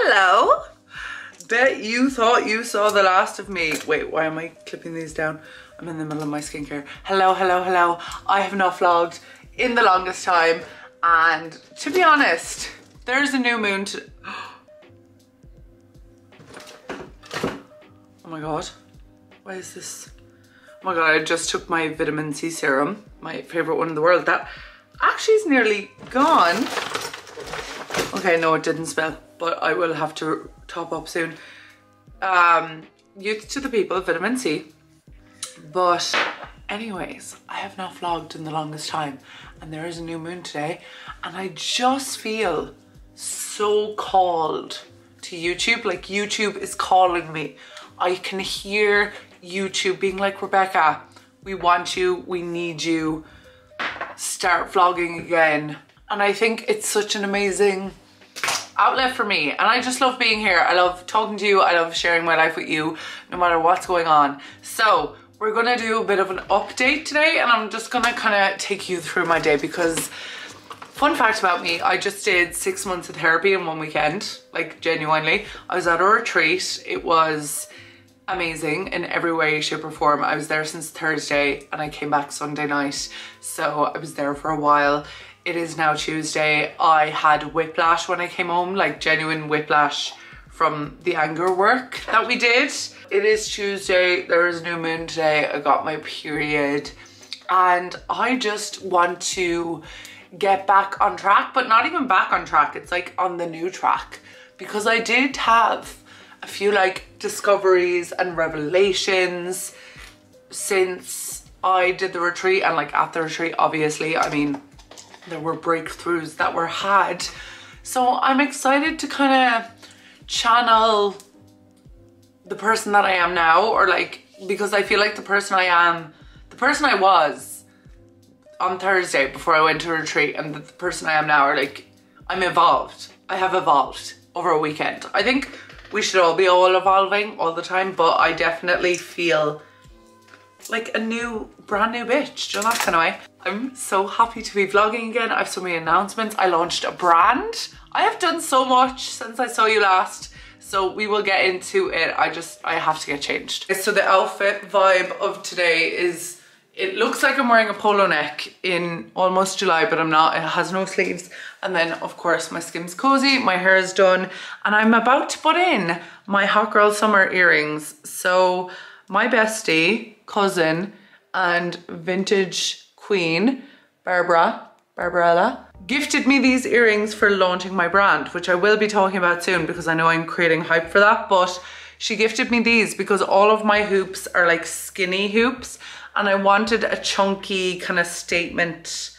Hello. Bet you thought you saw the last of me. Wait, why am I clipping these down? I'm in the middle of my skincare. Hello, hello, hello. I have not vlogged in the longest time. And to be honest, there's a new moon to... Oh my God. Why is this? Oh my God, I just took my vitamin C serum, my favorite one in the world. That actually is nearly gone. Okay, no, it didn't smell, but I will have to top up soon. Youth to the people, vitamin C. But anyways, I have not vlogged in the longest time, and there is a new moon today, and I just feel so called to YouTube. Like YouTube is calling me. I can hear YouTube being like, Rebecca, we want you, we need you, start vlogging again. And I think it's such an amazing outlet for me, and I just love being here. I love talking to you, I love sharing my life with you, no matter what's going on. So we're gonna do a bit of an update today, and I'm just gonna kind of take you through my day, because fun fact about me, I just did 6 months of therapy in one weekend. Like, genuinely, I was at a retreat. It was amazing in every way, shape or form. I was there since Thursday and I came back Sunday night, so I was there for a while. It is now Tuesday. I had whiplash when I came home, like genuine whiplash from the anger work that we did. It is Tuesday, there is a new moon today, I got my period, and I just want to get back on track, but not even back on track, it's like on the new track, because I did have a few like discoveries and revelations since I did the retreat, and like at the retreat, obviously, I mean, there were breakthroughs that were had. So I'm excited to kind of channel the person that I am now, or like, because I feel like the person I was on Thursday before I went to retreat, and the person I am now are like, I'm evolved. I have evolved over a weekend. I think we should all be evolving all the time, but I definitely feel like a brand new bitch, do you know that kind of way? I'm so happy to be vlogging again. I have so many announcements. I launched a brand. I have done so much since I saw you last, so we will get into it. I have to get changed. So the outfit vibe of today is, it looks like I'm wearing a polo neck in almost July, but I'm not. It has no sleeves. And then of course my skin's cozy, my hair is done, and I'm about to put in my hot girl summer earrings. So my bestie, cousin, and vintage queen, Barbarella, gifted me these earrings for launching my brand, which I will be talking about soon because I know I'm creating hype for that. But she gifted me these because all of my hoops are like skinny hoops, and I wanted a chunky kind of statement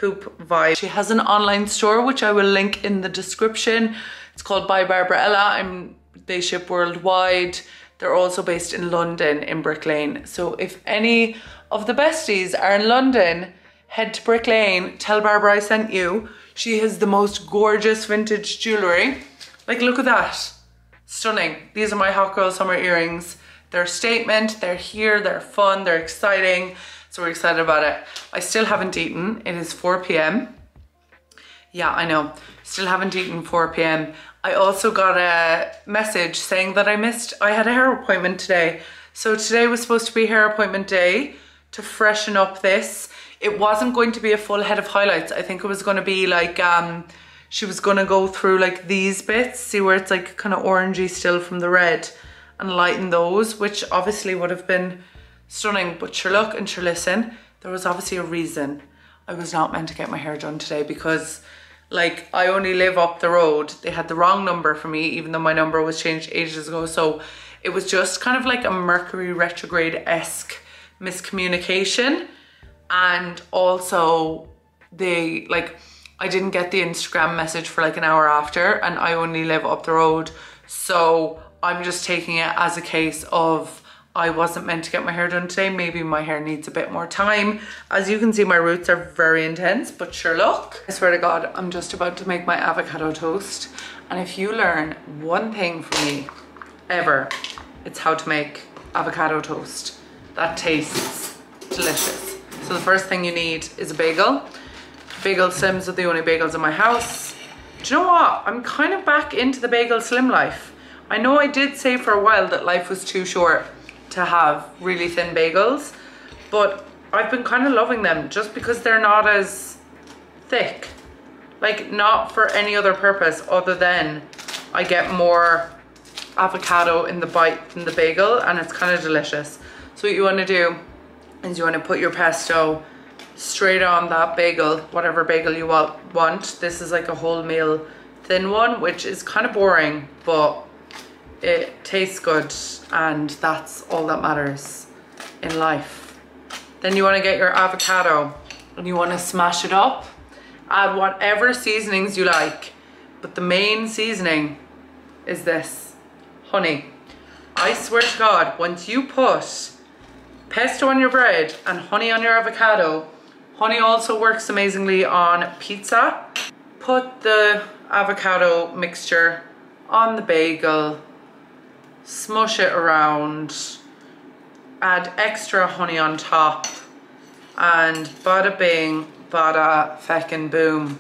hoop vibe. She has an online store, which I will link in the description. It's called By Barbarella. They ship worldwide. They're also based in London, in Brick Lane. So if any of the besties are in London, head to Brick Lane, tell Barbara I sent you. She has the most gorgeous vintage jewelry. Like, look at that. Stunning. These are my hot girl summer earrings. They're a statement, they're here, they're fun, they're exciting. So we're excited about it. I still haven't eaten. It is 4 p.m. Yeah, I know. Still haven't eaten 4 p.m. I also got a message saying that I had a hair appointment today. So today was supposed to be hair appointment day to freshen up this. It wasn't going to be a full head of highlights. I think it was going to be like, she was going to go through like these bits, see where it's like kind of orangey still from the red, and lighten those, which obviously would have been stunning. But sure, look and sure listen, there was obviously a reason I was not meant to get my hair done today, because like, I only live up the road. They had the wrong number for me, even though my number was changed ages ago. So it was just kind of like a Mercury retrograde-esque miscommunication. And also I didn't get the Instagram message for like an hour after, and I only live up the road. So I'm just taking it as a case of, I wasn't meant to get my hair done today. Maybe my hair needs a bit more time. As you can see, my roots are very intense, but sure, look. I swear to God, I'm just about to make my avocado toast. And if you learn one thing from me ever, it's how to make avocado toast. That tastes delicious. So the first thing you need is a bagel. Bagel stems are the only bagels in my house. Do you know what? I'm kind of back into the bagel slim life. I know I did say for a while that life was too short to have really thin bagels, but I've been kind of loving them just because they're not as thick. Like, not for any other purpose other than I get more avocado in the bite than the bagel, and it's kind of delicious. So what you want to do is you want to put your pesto straight on that bagel, whatever bagel you want. This is like a wholemeal thin one, which is kind of boring, but it tastes good, and that's all that matters in life. Then you want to get your avocado and you want to smash it up. Add whatever seasonings you like, but the main seasoning is this, honey. I swear to God, once you put pesto on your bread and honey on your avocado, honey also works amazingly on pizza. Put the avocado mixture on the bagel, smush it around, add extra honey on top, and bada bing, bada feckin' boom.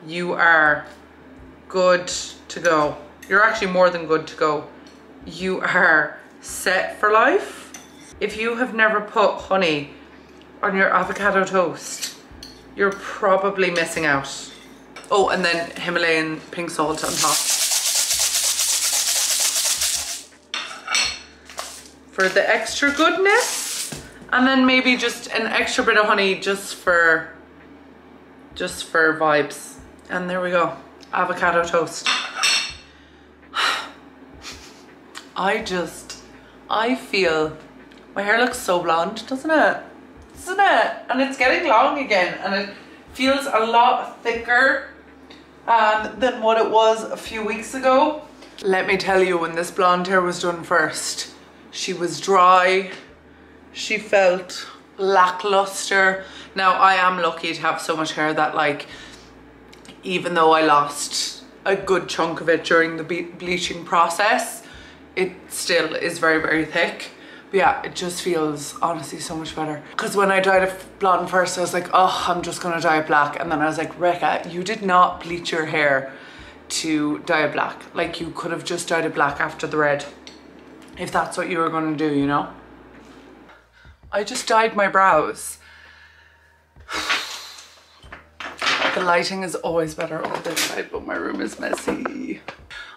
You are good to go. You're actually more than good to go. You are set for life. If you have never put honey on your avocado toast, you're probably missing out. Oh, and then Himalayan pink salt on top. For the extra goodness, and then maybe just an extra bit of honey just for vibes. And there we go, avocado toast. I feel my hair looks so blonde, doesn't it? Isn't it? And it's getting long again, and it feels a lot thicker than what it was a few weeks ago. Let me tell you, when this blonde hair was done first, she was dry, she felt lackluster. Now, I am lucky to have so much hair that, like, even though I lost a good chunk of it during the bleaching process, it still is very, very thick. But yeah, it just feels honestly so much better. Because when I dyed it blonde first, I was like, oh, I'm just gonna dye it black. And then I was like, Rekha, you did not bleach your hair to dye it black. Like, you could have just dyed it black after the red, if that's what you were gonna do, you know? I just dyed my brows. The lighting is always better on this side, but my room is messy.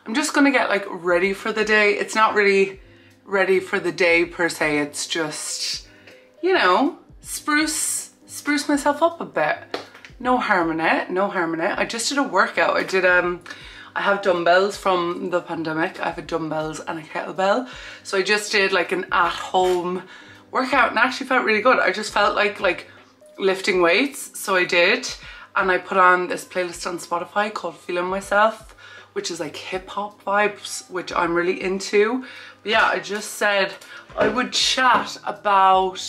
I'm just gonna get like ready for the day. It's not really ready for the day per se, it's just, you know, spruce myself up a bit. No harm in it, no harm in it. I just did a workout. I have dumbbells from the pandemic. I have dumbbells and a kettlebell. So I just did like an at-home workout and actually felt really good. I just felt like lifting weights, so I did. And I put on this playlist on Spotify called Feeling Myself, which is like hip hop vibes, which I'm really into. But yeah, I just said I would chat about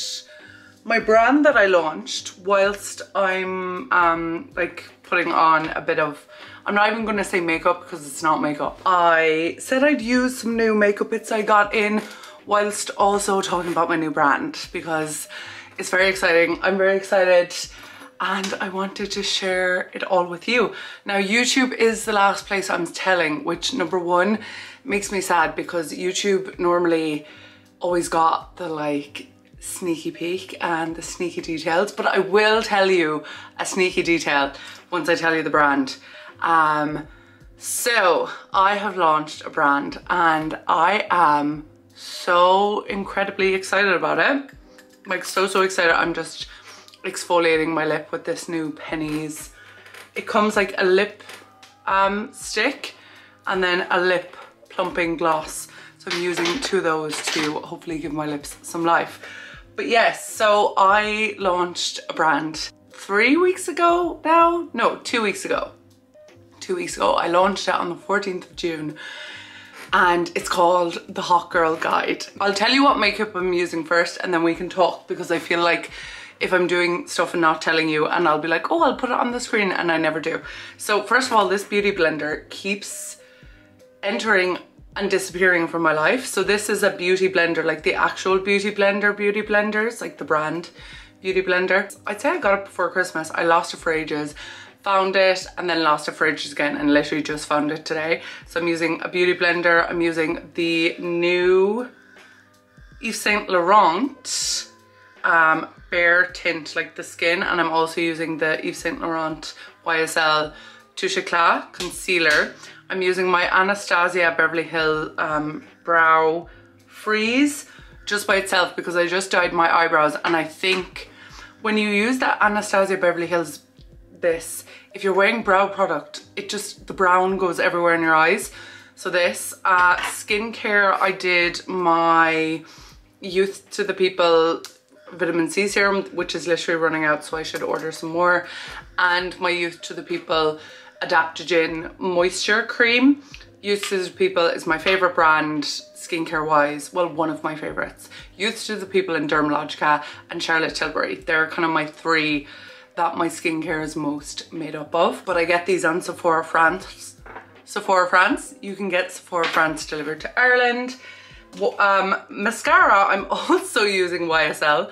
my brand that I launched whilst I'm like putting on a bit of, I'm not even gonna say makeup because it's not makeup. I said I'd use some new makeup bits I got in whilst also talking about my new brand because it's very exciting. I'm very excited. And I wanted to share it all with you. Now, YouTube is the last place I'm telling, which number one makes me sad because YouTube normally always got the like sneaky peek and the sneaky details, but I will tell you a sneaky detail once I tell you the brand. So I have launched a brand and I am so incredibly excited about it. Like so excited. I'm just exfoliating my lip with this new Pennies. It comes like a lip stick and then a lip plumping gloss. So I'm using two of those to hopefully give my lips some life. But yes, so I launched a brand 3 weeks ago now? No, 2 weeks ago. 2 weeks ago. I launched it on the 14th of June and it's called The Hot Girl Guide. I'll tell you what makeup I'm using first and then we can talk because I feel like if I'm doing stuff and not telling you and I'll be like, oh, I'll put it on the screen and I never do. So first of all, this beauty blender keeps entering and disappearing from my life. So this is a beauty blender, like the actual beauty blenders, like the brand beauty blender. I'd say I got it before Christmas. I lost it for ages. found it and then lost it for ages again and literally just found it today. So I'm using a beauty blender. I'm using the new Yves Saint Laurent Bare Tint, like the skin, and I'm also using the Yves Saint Laurent YSL Touche Eclat concealer. I'm using my Anastasia Beverly Hills Brow Freeze just by itself because I just dyed my eyebrows, and I think when you use that Anastasia Beverly Hills if you're wearing brow product, it just, the brown goes everywhere in your eyes. So this skincare, I did my Youth to the People vitamin C serum, which is literally running out, so I should order some more, and my Youth to the People Adaptogen Moisture Cream. Youth to the People is my favorite brand skincare wise, well, one of my favorites. Youth to the People and Dermalogica and Charlotte Tilbury, they're kind of my three that my skincare is most made up of. But I get these on Sephora France. Sephora France, you can get Sephora France delivered to Ireland. Mascara, I'm also using YSL.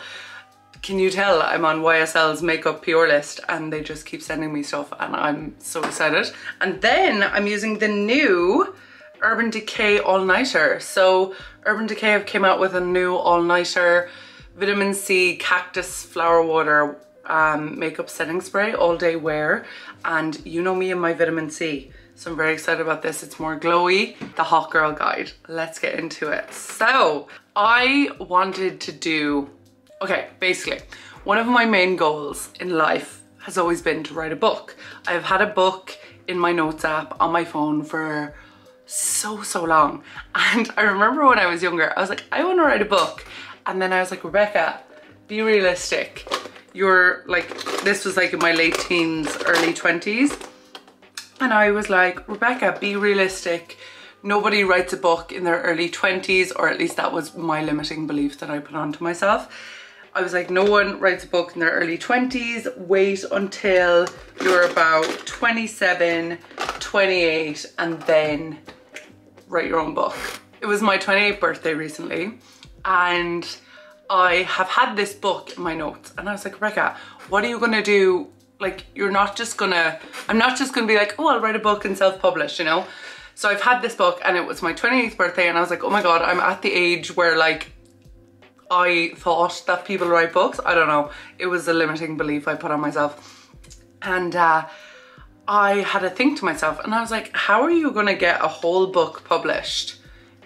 Can you tell I'm on YSL's makeup PR list, and they just keep sending me stuff and I'm so excited. And then I'm using the new Urban Decay All-Nighter. So Urban Decay have came out with a new all-nighter vitamin C cactus flower water makeup setting spray, all day wear, and you know me and my vitamin C, so I'm very excited about this. It's more glowy. The hot girl guide, let's get into it. So I wanted to do, okay, basically one of my main goals in life has always been to write a book. I've had a book in my notes app on my phone for so long, and I remember when I was younger I was like, I want to write a book, and then I was like, Rebecca, be realistic. You're like, this was like in my late teens, early 20s. And I was like, Rebecca, be realistic. Nobody writes a book in their early 20s, or at least that was my limiting belief that I put onto myself. I was like, no one writes a book in their early 20s. Wait until you're about 27, 28, and then write your own book. It was my 28th birthday recently, and I have had this book in my notes, and I was like, Rebecca, what are you gonna do? Like, you're not just gonna, I'm not just gonna be like, oh, I'll write a book and self-publish, you know? So I've had this book, and it was my 28th birthday, and I was like, oh my God, I'm at the age where like, I thought that people write books. I don't know. It was a limiting belief I put on myself. And I had to think to myself, and I was like, how are you gonna get a whole book published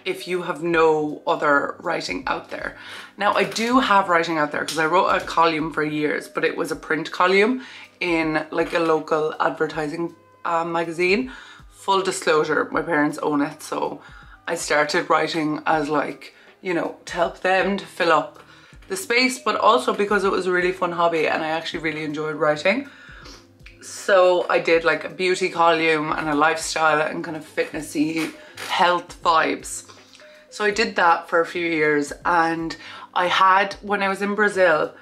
if you have no other writing out there? Now, I do have writing out there because I wrote a column for years, but it was a print column in like a local advertising magazine. Full disclosure, my parents own it, so I started writing as like, you know, to help them to fill up the space, but also because it was a really fun hobby and I actually really enjoyed writing. So I did like a beauty column and a lifestyle and kind of fitnessy health vibes. So I did that for a few years, and I had, when I was in Brazil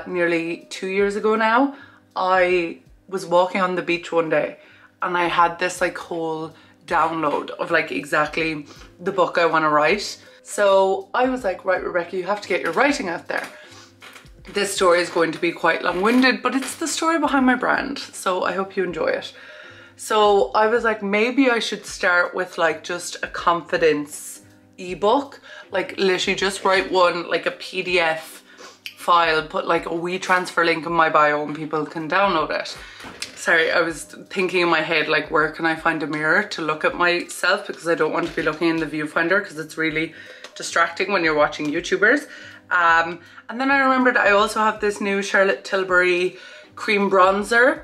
nearly 2 years ago now, I was walking on the beach one day and I had this like whole download of like exactly the book I want to write. So I was like, right, Rebecca, you have to get your writing out there. This story is going to be quite long-winded, but it's the story behind my brand, so I hope you enjoy it. So I was like, maybe I should start with like just a confidence ebook, like literally just write one, like a PDF file, put like a wee transfer link in my bio and people can download it. Sorry, I was thinking in my head, like, where can I find a mirror to look at myself, because I don't want to be looking in the viewfinder because it's really distracting when you're watching YouTubers. And then I remembered I also have this new Charlotte Tilbury cream bronzer.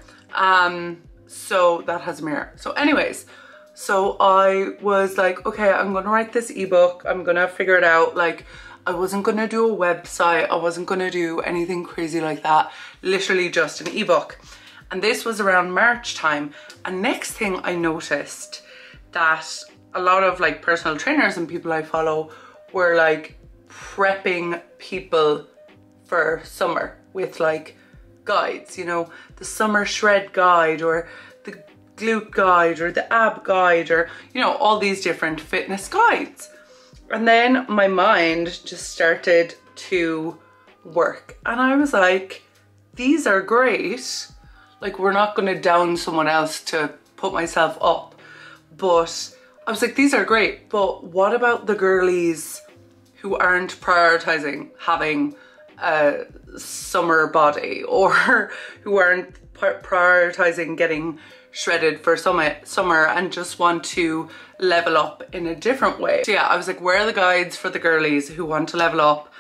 So that has a mirror. So anyways, so I was like, okay, I'm gonna write this ebook. I'm gonna figure it out. Like, I wasn't gonna do a website. I wasn't gonna do anything crazy like that. Literally just an ebook. And this was around March time. And next thing I noticed that a lot of like personal trainers and people I follow were like prepping people for summer with like guides, you know, the summer shred guide or the glute guide or the ab guide, or, you know, all these different fitness guides. And then my mind just started to work and I was like, these are great. Like, we're not gonna down someone else to put myself up. But I was like, these are great, but what about the girlies who aren't prioritizing having a summer body, or who aren't prioritizing getting shredded for summer and just want to level up in a different way? So yeah, I was like, where are the guides for the girlies who want to level up,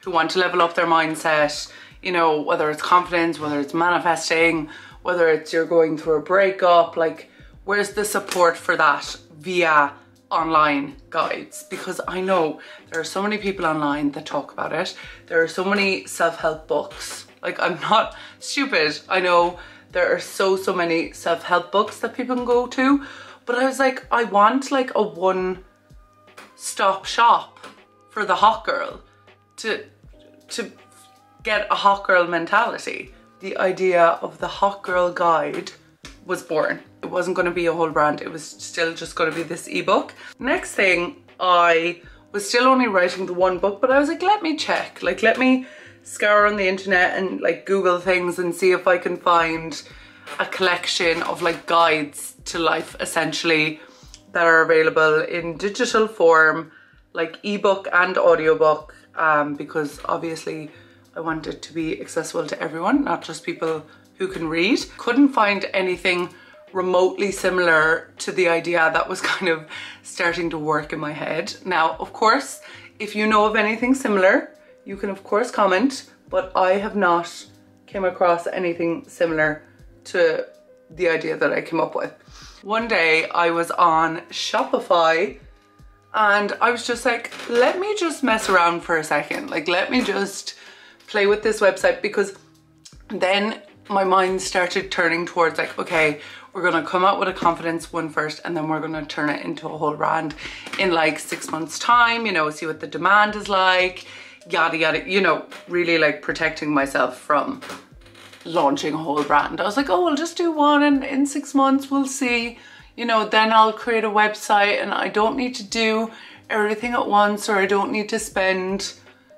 their mindset, you know, whether it's confidence, whether it's manifesting, whether it's you're going through a breakup, like where's the support for that via online guides? Because I know there are so many people online that talk about it. There are so many self-help books. Like, I'm not stupid. I know there are so many self-help books that people can go to, but I was like, I want like a one-stop shop for the hot girl to get a hot girl mentality. The idea of the hot girl guide was born. It wasn't going to be a whole brand. It was still just going to be this ebook. Next thing, I was still only writing the one book, but I was like, let me check. Like, let me scour on the internet and like Google things and see if I can find a collection of like guides to life, essentially, that are available in digital form, like ebook and audiobook, because obviously I want it to be accessible to everyone, not just people who can read. Couldn't find anything remotely similar to the idea that was kind of starting to work in my head. Now, of course, if you know of anything similar, you can of course comment, but I have not came across anything similar to the idea that I came up with. One day I was on Shopify and I was just like, let me just mess around for a second. Like, let me just play with this website, because then my mind started turning towards like, okay, we're gonna come out with a confidence one first, and then we're gonna turn it into a whole brand in like 6 months time, you know, see what the demand is like, yada yada, you know, really like protecting myself from launching a whole brand. I was like, oh, we'll just do one, and in 6 months we'll see, you know, then I'll create a website and I don't need to do everything at once, or I don't need to spend,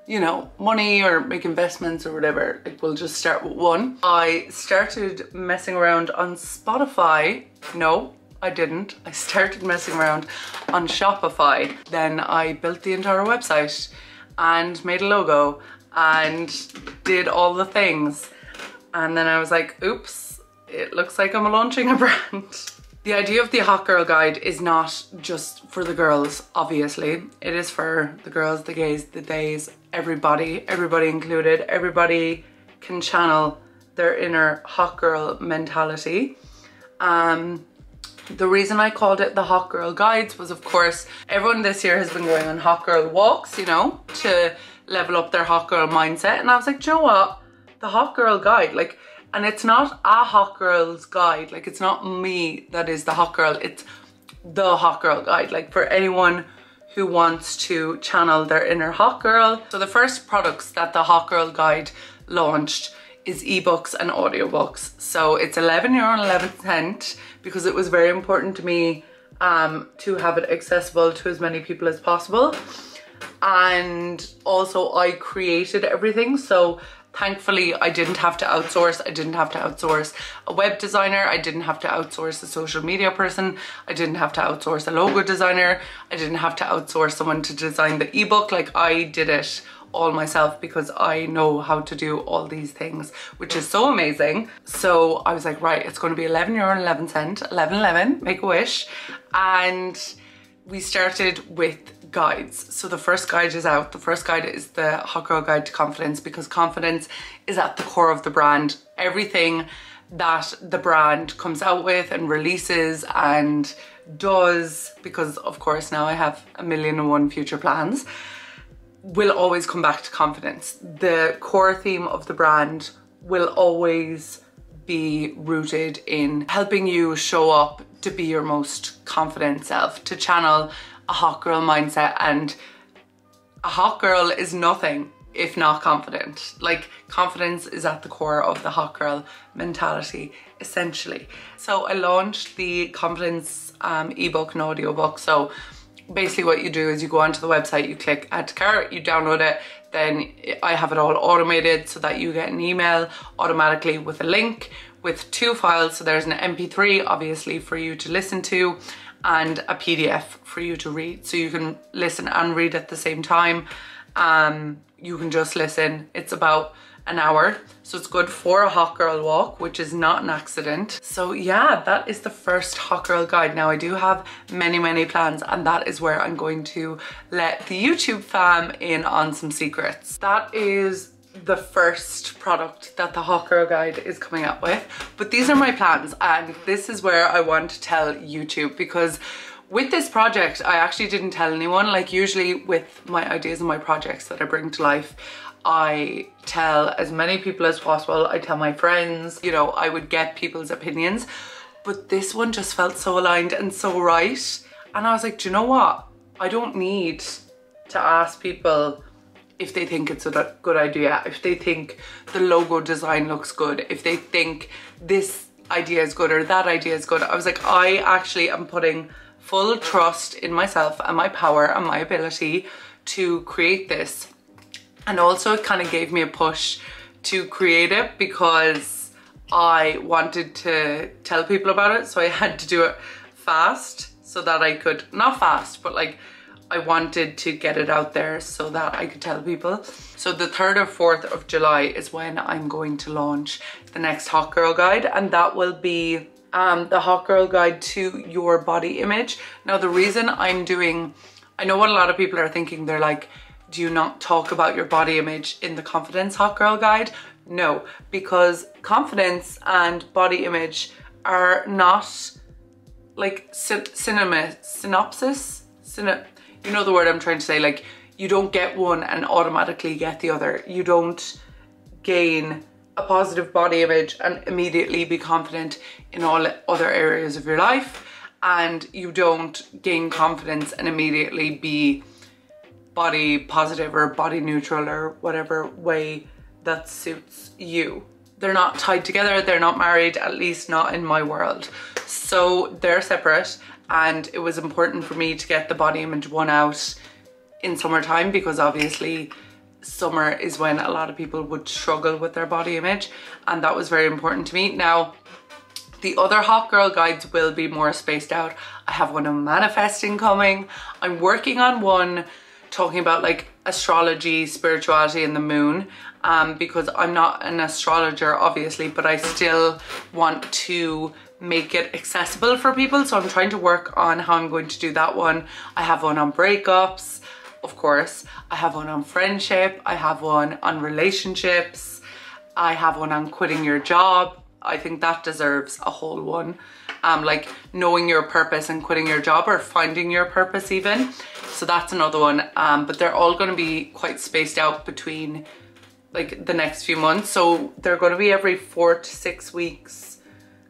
you know, money or make investments or whatever. Like, we'll just start with one. I started messing around on Spotify. No, I didn't. I started messing around on Shopify. Then I built the entire website and made a logo and did all the things. And then I was like, oops, it looks like I'm launching a brand. The idea of the hot girl guide is not just for the girls, obviously. It is for the girls, the gays, the days, everybody included. Everybody can channel their inner hot girl mentality. The reason I called it the hot girl guides was, of course, everyone this year has been going on hot girl walks, you know, to level up their hot girl mindset. And I was like, do you know what? The hot girl guide, like, and it's not a hot girl's guide. Like, it's not me that is the hot girl. It's the hot girl guide, like for anyone who wants to channel their inner hot girl. So the first products that the hot girl guide launched is ebooks and audiobooks. So it's €11.11 because it was very important to me to have it accessible to as many people as possible. And also I created everything. So thankfully, I didn't have to outsource. I didn't have to outsource a web designer. I didn't have to outsource a social media person. I didn't have to outsource a logo designer. I didn't have to outsource someone to design the ebook. Like, I did it all myself because I know how to do all these things, which is so amazing. So I was like, right, it's going to be €11.11, 11.11, make a wish. And we started with guides. So the first guide is out. The first guide is the Hot Girl Guide to Confidence, because confidence is at the core of the brand. Everything that the brand comes out with and releases and does, because of course now I have 1,000,001 future plans, will always come back to confidence. The core theme of the brand will always be rooted in helping you show up to be your most confident self, to channel a hot girl mindset. And a hot girl is nothing if not confident. Like, confidence is at the core of the hot girl mentality, essentially. So I launched the confidence ebook and audiobook. So basically what you do is you go onto the website, you click add to cart, you download it, then I have it all automated so that you get an email automatically with a link with 2 files. So there's an MP3 obviously for you to listen to and a PDF for you to read. So you can listen and read at the same time. You can just listen. It's about an hour. So it's good for a hot girl walk, which is not an accident. So yeah, that is the first hot girl guide. Now I do have many plans, and that is where I'm going to let the YouTube fam in on some secrets. That is the first product that the hot girl guide is coming up with. But these are my plans, and this is where I want to tell YouTube, because with this project, I actually didn't tell anyone. Like usually with my ideas and my projects that I bring to life, I tell as many people as possible. I tell my friends, you know, I would get people's opinions, but this one just felt so aligned and so right. And I was like, do you know what? I don't need to ask people if they think it's a good idea, if they think the logo design looks good, if they think this idea is good or that idea is good. I was like, I actually am putting full trust in myself and my power and my ability to create this. And also it kind of gave me a push to create it because I wanted to tell people about it. So I had to do it fast so that I could, not fast, but like I wanted to get it out there so that I could tell people. So the 3rd or 4th of July is when I'm going to launch the next hot girl guide, and that will be the hot girl guide to your body image. Now the reason I'm doing, I know what a lot of people are thinking, they're like, do you not talk about your body image in the confidence hot girl guide? No, because confidence and body image are not like synopsis, you know the word I'm trying to say. Like you don't get one and automatically get the other. You don't gain a positive body image and immediately be confident in all other areas of your life, and you don't gain confidence and immediately be body positive or body neutral or whatever way that suits you. They're not tied together, they're not married, at least not in my world. So they're separate, and it was important for me to get the body image one out in summertime because obviously summer is when a lot of people would struggle with their body image, and that was very important to me. Now, the other hot girl guides will be more spaced out. I have one on manifesting coming. I'm working on one talking about like astrology, spirituality and the moon, because I'm not an astrologer obviously, but I still want to make it accessible for people. So I'm trying to work on how I'm going to do that one. I have one on breakups, of course. I have one on friendship. I have one on relationships. I have one on quitting your job. I think that deserves a whole one. Like knowing your purpose and quitting your job, or finding your purpose even. So that's another one. But they're all going to be quite spaced out between like the next few months. So they're going to be every 4 to 6 weeks.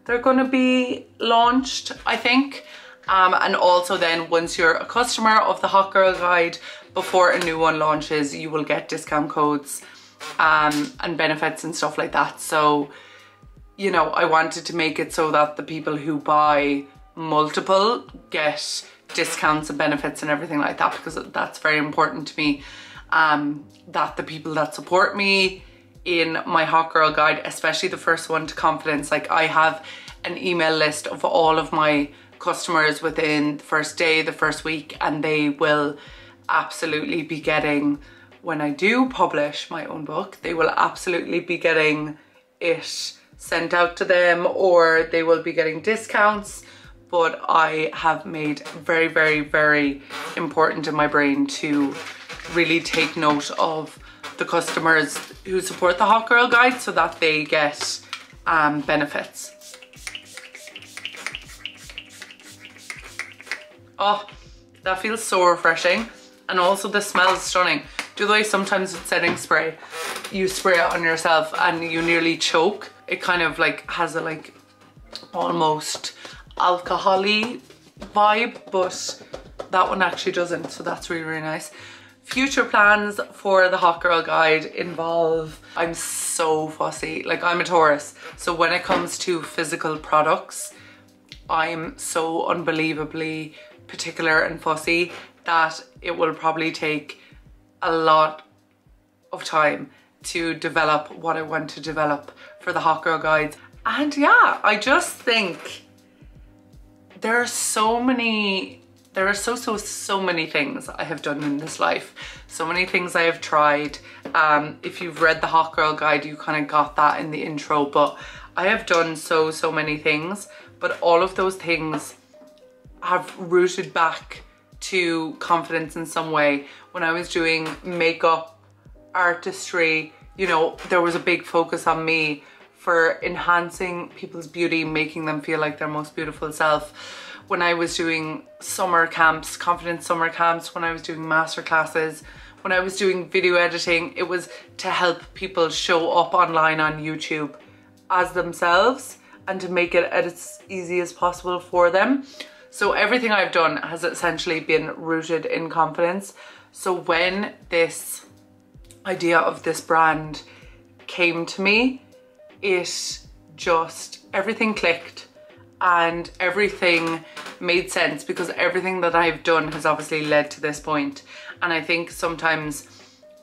They're going to be launched, I think. And also then once you're a customer of the Hot Girl Guide, before a new one launches, you will get discount codes and benefits and stuff like that. So, you know, I wanted to make it so that the people who buy multiple get discounts and benefits and everything like that, because that's very important to me. That the people that support me in my Hot Girl Guide, especially the first one to confidence, like I have an email list of all of my customers within the first day, the first week, and they will absolutely be getting, when I do publish my own book, they will absolutely be getting it sent out to them, or they will be getting discounts. But I have made very, very, very important in my brain to really take note of the customers who support the Hot Girl Guide so that they get benefits. Oh, that feels so refreshing. And also the smell is stunning. Do you know the way sometimes with setting spray, you spray it on yourself and you nearly choke? It kind of like has a like almost alcohol-y vibe, but that one actually doesn't. So that's really, really nice. Future plans for the Hot Girl Guide involve, I'm so fussy. Like, I'm a Taurus. So when it comes to physical products, I'm so unbelievably particular and fussy that it will probably take a lot of time to develop what I want to develop for the Hot Girl Guides. And yeah, I just think there are so many things I have done in this life. So many things I have tried. If you've read the Hot Girl Guide, you kind of got that in the intro, but I have done so many things, but all of those things have rooted back to confidence in some way. When I was doing makeup, artistry, you know, there was a big focus on me for enhancing people's beauty, making them feel like their most beautiful self. When I was doing summer camps, confidence summer camps, when I was doing master classes, when I was doing video editing, it was to help people show up online on YouTube as themselves and to make it as easy as possible for them. So everything I've done has essentially been rooted in confidence. So when this idea of this brand came to me, everything clicked and everything made sense, because everything that I've done has obviously led to this point. And I think sometimes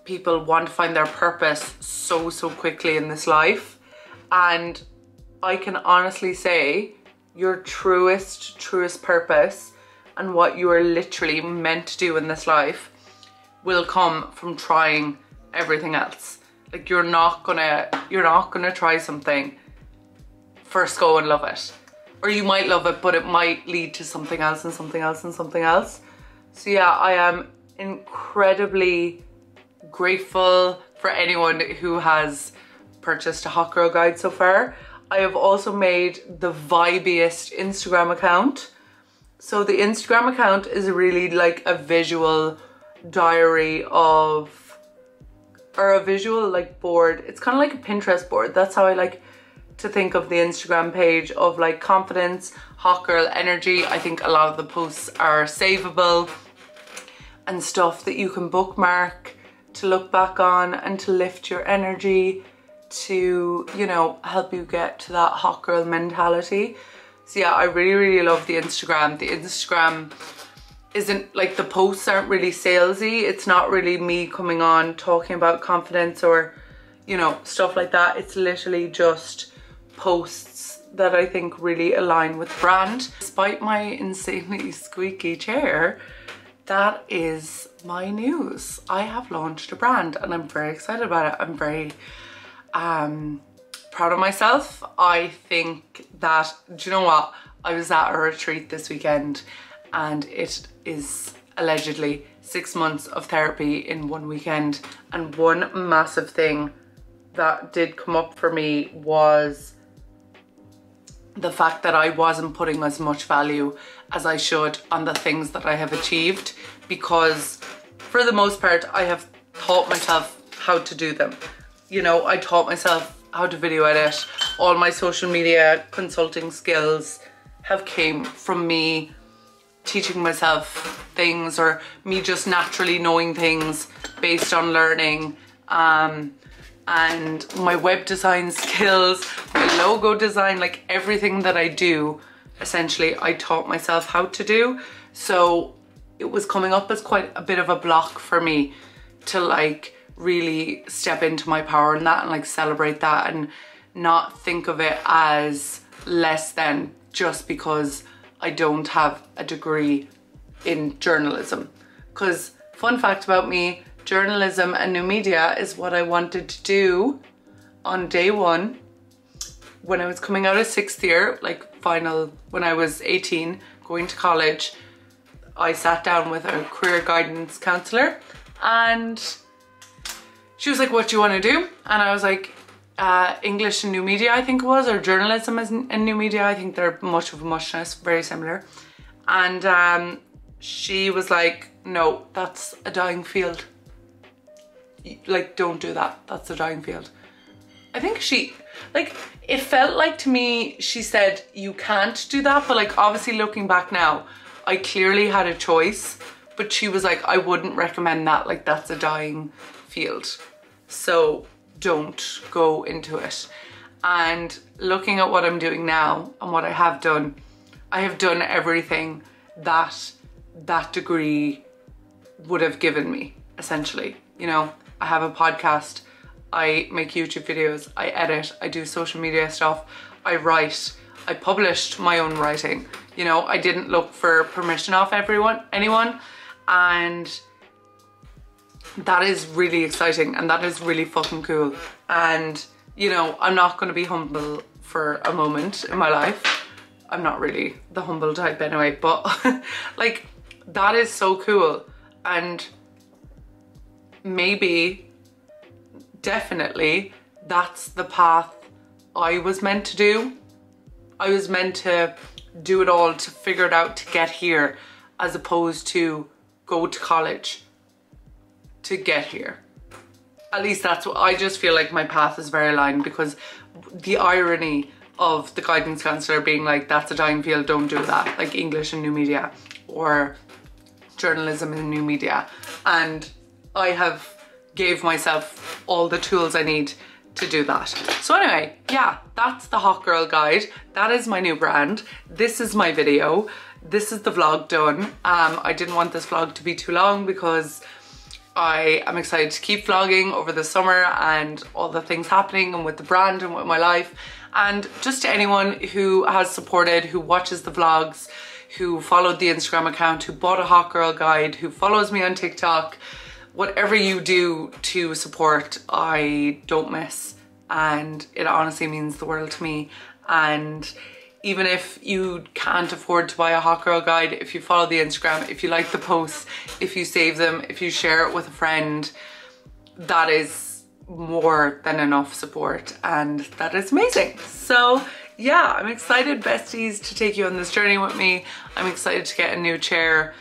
people want to find their purpose so quickly in this life. And I can honestly say your truest purpose and what you are literally meant to do in this life will come from trying everything else. Like you're not gonna try something, first go and love it. Or you might love it, but it might lead to something else and something else and something else. So yeah, I am incredibly grateful for anyone who has purchased a Hot Girl Guide so far. I have also made the vibiest Instagram account. So the Instagram account is really like a visual diary of, or a visual like board. It's kind of like a Pinterest board. That's how I like to think of the Instagram page, of like confidence, hot girl energy. I think a lot of the posts are savable and stuff that you can bookmark to look back on and to lift your energy, to, you know, help you get to that hot girl mentality. So yeah, I really love the Instagram. The Instagram isn't like, the posts aren't really salesy. It's not really me coming on talking about confidence or, you know, stuff like that. It's literally just posts that I think really align with brand. Despite my insanely squeaky chair, that is my news. I have launched a brand and I'm very excited about it. I'm very proud of myself. I think that, do you know what? I was at a retreat this weekend and it is allegedly 6 months of therapy in one weekend. And one massive thing that did come up for me was the fact that I wasn't putting as much value as I should on the things that I have achieved, because for the most part I have taught myself how to do them. You know, I taught myself how to video edit. All my social media consulting skills have came from me teaching myself things, or me just naturally knowing things based on learning. And my web design skills, my logo design, like everything that I do, essentially I taught myself how to do. So it was coming up as quite a bit of a block for me to like really step into my power in that and like celebrate that and not think of it as less than just because I don't have a degree in journalism. Because fun fact about me, journalism and new media is what I wanted to do on day one when I was coming out of 6th year, like final, when I was 18, going to college. I sat down with a career guidance counsellor and she was like, what do you want to do? And I was like, English and new media, I think it was, or journalism and new media. I think they're much of a muchness, very similar. And she was like, no, that's a dying field. Like, don't do that. That's a dying field. I think she, like, it felt like to me, she said, you can't do that. But like, obviously looking back now, I clearly had a choice. But she was like, I wouldn't recommend that. Like, that's a dying field. So don't go into it. And looking at what I'm doing now and what I have done everything that that degree would have given me, essentially. You know, I have a podcast, I make YouTube videos, I edit, I do social media stuff, I write. I published my own writing. You know, I didn't look for permission off anyone, and that is really exciting and that is really fucking cool. And you know, I'm not going to be humble for a moment in my life. I'm not really the humble type anyway, but like, that is so cool. And maybe, definitely, that's the path I was meant to do. I was meant to do it all, to figure it out, to get here, as opposed to go to college to get here. At least that's what I just feel like. My path is very aligned, because the irony of the guidance counsellor being like, that's a dying field, don't do that, like English and new media or journalism and new media, and I have gave myself all the tools I need to do that. So anyway, yeah, that's the Hot Girl Guide. That is my new brand. This is my video. This is the vlog done. I didn't want this vlog to be too long because I am excited to keep vlogging over the summer and all the things happening and with the brand and with my life. And just to anyone who has supported, who watches the vlogs, who followed the Instagram account, who bought a Hot Girl Guide, who follows me on TikTok, whatever you do to support, I don't miss. And it honestly means the world to me. And even if you can't afford to buy a Hot Girl Guide, if you follow the Instagram, if you like the posts, if you save them, if you share it with a friend, that is more than enough support, and that is amazing. So yeah, I'm excited, besties, to take you on this journey with me. I'm excited to get a new chair.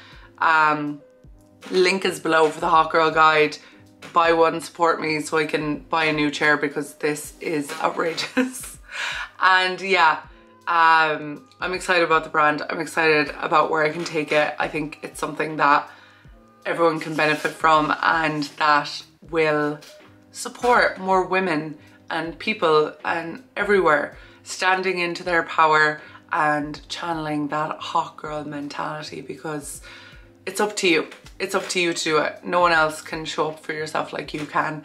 Link is below for the Hot Girl Guide. Buy one, support me so I can buy a new chair, because this is outrageous. And yeah, I'm excited about the brand. I'm excited about where I can take it. I think it's something that everyone can benefit from, and that will support more women and people and everywhere standing into their power and channeling that hot girl mentality, because it's up to you. It's up to you to do it. No one else can show up for yourself like you can.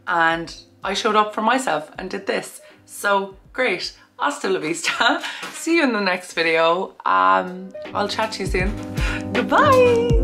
And I showed up for myself and did this. So great. Hasta la vista. See you in the next video. I'll chat to you soon. Goodbye.